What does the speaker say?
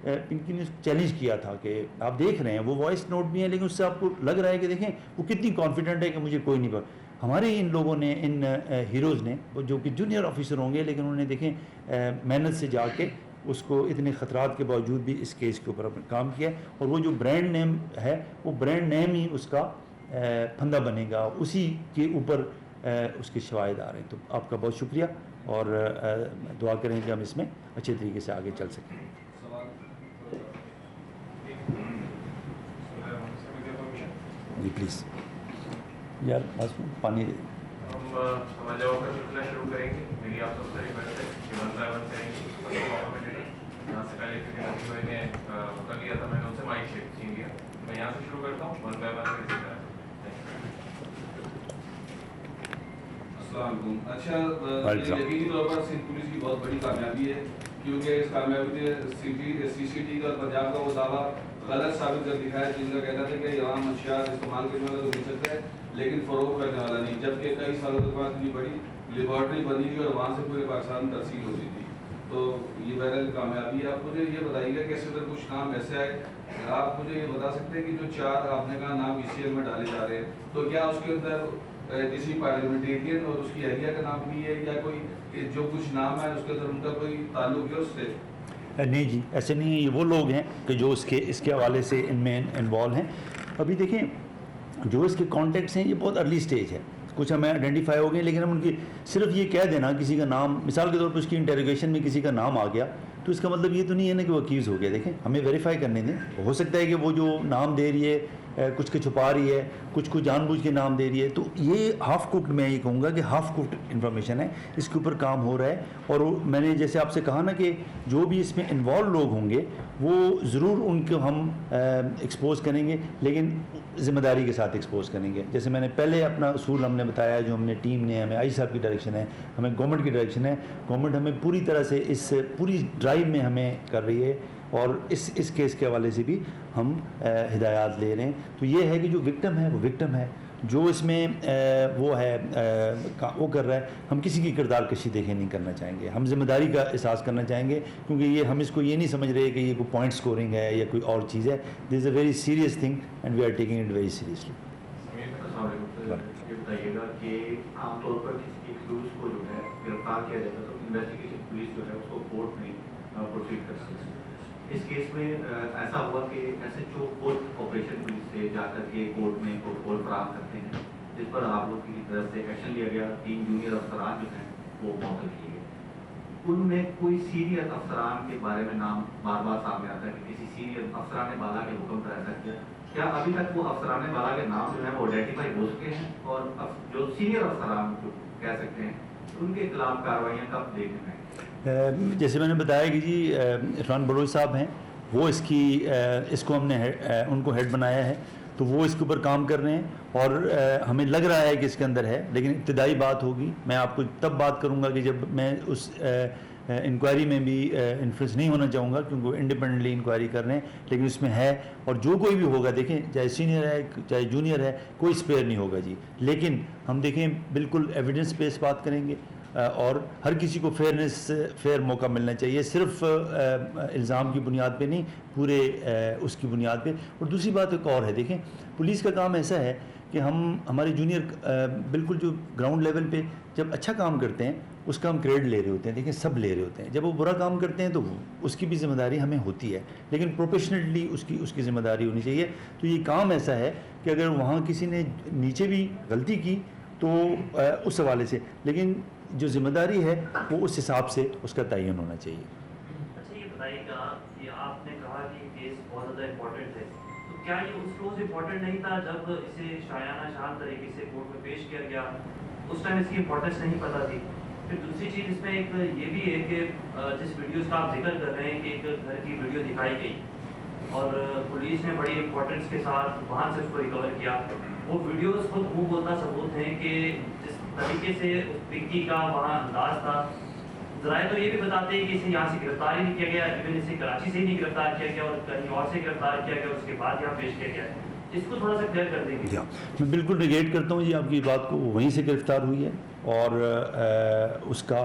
پنکی نے چیلنج کیا تھا کہ آپ دیکھ رہے ہیں وہ وائس نوٹ بھی ہیں لیکن اس سے آپ کو لگ رہا ہے کہ دیکھیں وہ کتنی کانفیڈنٹ ہے کہ مجھے کوئی نہیں پتا. ہمارے ان لوگوں نے ان ہیروز نے جو کہ جونیئر آفیسر ہوں گے لیکن انہوں نے دیکھیں محنت سے جا کے اس کو اتنے خطرات کے باوجود بھی اس کیس کے اوپر کام کیا اور وہ جو برانڈ نیم ہے وہ برانڈ نیم ہی اس کا پھندا بنے گا, اسی کے اوپر اس کے شواہد آ رہے ہیں. تو آپ کا بہت شکریہ اور دعا کریں کہ ہم اس میں اچھے طریقے سے آگے چل سکیں. جی پلیز یار بس پانی دے. ہم ہمارے جواب کا سلسلہ شروع کریں گے. میری آپ سب سے ریکویسٹ ہے کہ ون بائی ون کریں گے. یہاں سے پہلے کیونکہ میں نے موقع لیا تھا, میں نے ان سے مائک چھین لیا. میں یہاں سے شروع کرتا ہوں ون بائی ون. السلام علیکم. اچھا, یقینی طور پر سندھ پولیس کی بہت بڑی کامیابی ہے کیونکہ اس کامیابی نے سی سی ٹی کا پنجاب کا وہ دعویٰ غلط ثابت کر دکھایا جن کا کہنا تھا کہ یہاں منشیات استعمال کرنے والا تو مل سکتا ہے لیکن فروغ کرنے والا نہیں, جبکہ کئی سالوں کے بعد اتنی بڑی لیبارٹری بنی تھی اور وہاں سے پورے پاکستان میں ترسیل ہوتی تھی. تو یہ بہرحال کامیابی ہے. آپ مجھے یہ بتائیے گا کہ اس اندر کچھ نام ایسے آئے, آپ مجھے یہ بتا سکتے ہیں کہ جو 4 آپ نے کہا نام ECL میں ڈالے جا رہے ہیں تو کیا اس کے اندر کسی پارلیمنٹیرین اور اس کی اہلیہ کا نام بھی ہے یا کوئی جو کچھ نام ہے اس کے اندر ان کا کوئی تعلق ہے اس سے؟ نہیں جی ایسے نہیں ہے, یہ وہ لوگ ہیں کہ جو اس کے حوالے سے ان میں انوالو ہیں. ابھی دیکھیں جو اس کے کانٹیکٹس ہیں یہ بہت ارلی سٹیج ہے, کچھ ہمیں آئیڈینٹیفائی ہو گئے لیکن ہم ان کی صرف یہ کہہ دینا کسی کا نام, مثال کے طور پر اس کی انٹیروگیشن میں کسی کا نام آ گیا تو اس کا مطلب یہ تو نہیں ہے نا کہ وہ اکیوز ہو گیا. دیکھیں ہمیں ویریفائی کرنے دیں, ہو سکتا ہے کہ وہ جو نام دے رہی ہے کچھ کے چھپا رہی ہے, کچھ کو جان بوجھ کے نام دے رہی ہے. تو یہ ہاف کوکڈ, میں یہ کہوں گا کہ ہاف کوکڈ انفارمیشن ہے, اس کے اوپر کام ہو رہا ہے. اور میں نے جیسے آپ سے کہا نا کہ جو بھی اس میں انوالو لوگ ہوں گے وہ ضرور ان کو ہم ایکسپوز کریں گے لیکن ذمہ داری کے ساتھ ایکسپوز کریں گے. جیسے میں نے پہلے اپنا اصول ہم نے بتایا, جو ہم نے ٹیم نے, ہمیں آئی صاحب کی ڈائریکشن ہے, ہمیں گورنمنٹ کی ڈائریکشن ہے, گورنمنٹ ہمیں پوری طرح سے اس پوری ڈرائیو میں ہمیں کر رہی ہے اور اس کیس کے حوالے سے بھی ہم ہدایات لے رہے ہیں. تو یہ ہے کہ جو وکٹم ہے وہ وکٹم ہے, جو اس میں وہ ہے وہ کر رہا ہے, ہم کسی کی کردار کشی دیکھیں نہیں کرنا چاہیں گے, ہم ذمہ داری کا احساس کرنا چاہیں گے کیونکہ یہ ہم اس کو یہ نہیں سمجھ رہے کہ یہ کوئی پوائنٹ اسکورنگ ہے یا کوئی اور چیز ہے. This is a very serious thing and we are taking it very seriously. یہ بتائیے گا کہ عام طور پر کسی ایکسکیوز کو جو ہے گرفتار کیا جاتا ہے تو انویسٹیگیشن پولیس جو ہے اس کو کورٹ میں پروسیڈ کر سکتی ہے. اس کیس میں ایسا ہوا کہ SHO خود آپریشن پولیس سے جا کر کے کورٹ میں پروٹوکول فراہم کرتے ہیں جس پر آپ لوگ کی طرف سے ایکشن لیا گیا. 3 جونیئر افسران جو ہیں وہ معطل کیے گئے. ان میں کوئی سینئر افسران کے بارے میں نام بار بار سامنے آتا ہے کہ کسی سینئر افسران بالا کے حکم پر ایسا کیا. کیا ابھی تک وہ افسران بالا کے نام جو ہے وہ آئیڈینٹیفائی ہو سکے ہیں اور جو سینئر افسران جو کہہ سکتے ہیں ان کے خلاف کارروائیاں کب دیکھنے میں؟ جیسے میں نے بتایا کہ جی عرفان بلوچ صاحب ہیں, وہ اس کو ہم نے ان کو ہیڈ بنایا ہے تو وہ اس کے اوپر کام کر رہے ہیں اور ہمیں لگ رہا ہے کہ اس کے اندر ہے, لیکن ابتدائی بات ہوگی. میں آپ کو تب بات کروں گا کہ جب میں اس انکوائری میں بھی انفلوئنس نہیں ہونا چاہوں گا کیونکہ وہ انڈیپینڈنٹلی انکوائری کر رہے ہیں, لیکن اس میں ہے. اور جو کوئی بھی ہوگا دیکھیں چاہے سینئر ہے چاہے جونیئر ہے کوئی اسپیئر نہیں ہوگا جی, لیکن ہم دیکھیں بالکل ایویڈنس بیس بات کریں گے اور ہر کسی کو فیئر موقع ملنا چاہیے, صرف الزام کی بنیاد پہ نہیں, پورے اس کی بنیاد پہ. اور دوسری بات ایک اور ہے, دیکھیں پولیس کا کام ایسا ہے کہ ہمارے جونیئر بالکل جو گراؤنڈ لیول پہ جب اچھا کام کرتے ہیں اس کا ہم کریڈٹ لے رہے ہوتے ہیں, دیکھیں سب لے رہے ہوتے ہیں. جب وہ برا کام کرتے ہیں تو اس کی بھی ذمہ داری ہمیں ہوتی ہے, لیکن پروفیشنلی اس کی ذمہ داری ہونی چاہیے. تو یہ کام ایسا ہے کہ اگر وہاں کسی نے نیچے بھی غلطی کی تو اس حوالے سے, لیکن جو ذمہ داری ہے وہ اس حساب سے اس کا تعین ہونا چاہیے. اچھا یہ بتائیے گا کہ آپ نے کہا کہ کیس بہت زیادہ امپورٹنٹ ہے, تو کیا یہ اس روز امپورٹنٹ نہیں تھا جب اسے شایانہ شان طریقے سے کورٹ میں پیش کیا گیا, اس ٹائم اس کی امپورٹنس نہیں پتہ تھی؟ پھر دوسری چیز اس میں ایک یہ بھی ہے کہ جس ویڈیوز کا آپ ذکر کر رہے ہیں کہ ایک گھر کی ویڈیو دکھائی گئی اور پولیس نے بڑی امپورٹنس کے ساتھ وہاں سے اس کو ریکور کیا, وہ ویڈیوز خود منہ بولتا ثبوت ہیں کہ جس طریقے سے پنکی کا وہاں انداز تھا, ذرائع تو یہ بھی بتاتے ہیں کہ اسے یہاں سے گرفتار ہی نہیں کیا گیا, ایون اسے کراچی سے ہی نہیں گرفتار کیا گیا اور کہیں اور سے گرفتار کیا گیا, اس کے بعد یہاں پیش کیا گیا. اس کو تھوڑا سا کلیئر کر دیں گے. میں بالکل نگیٹ کرتا ہوں جی آپ کی بات کو, وہیں سے گرفتار ہوئی ہے اور اس کا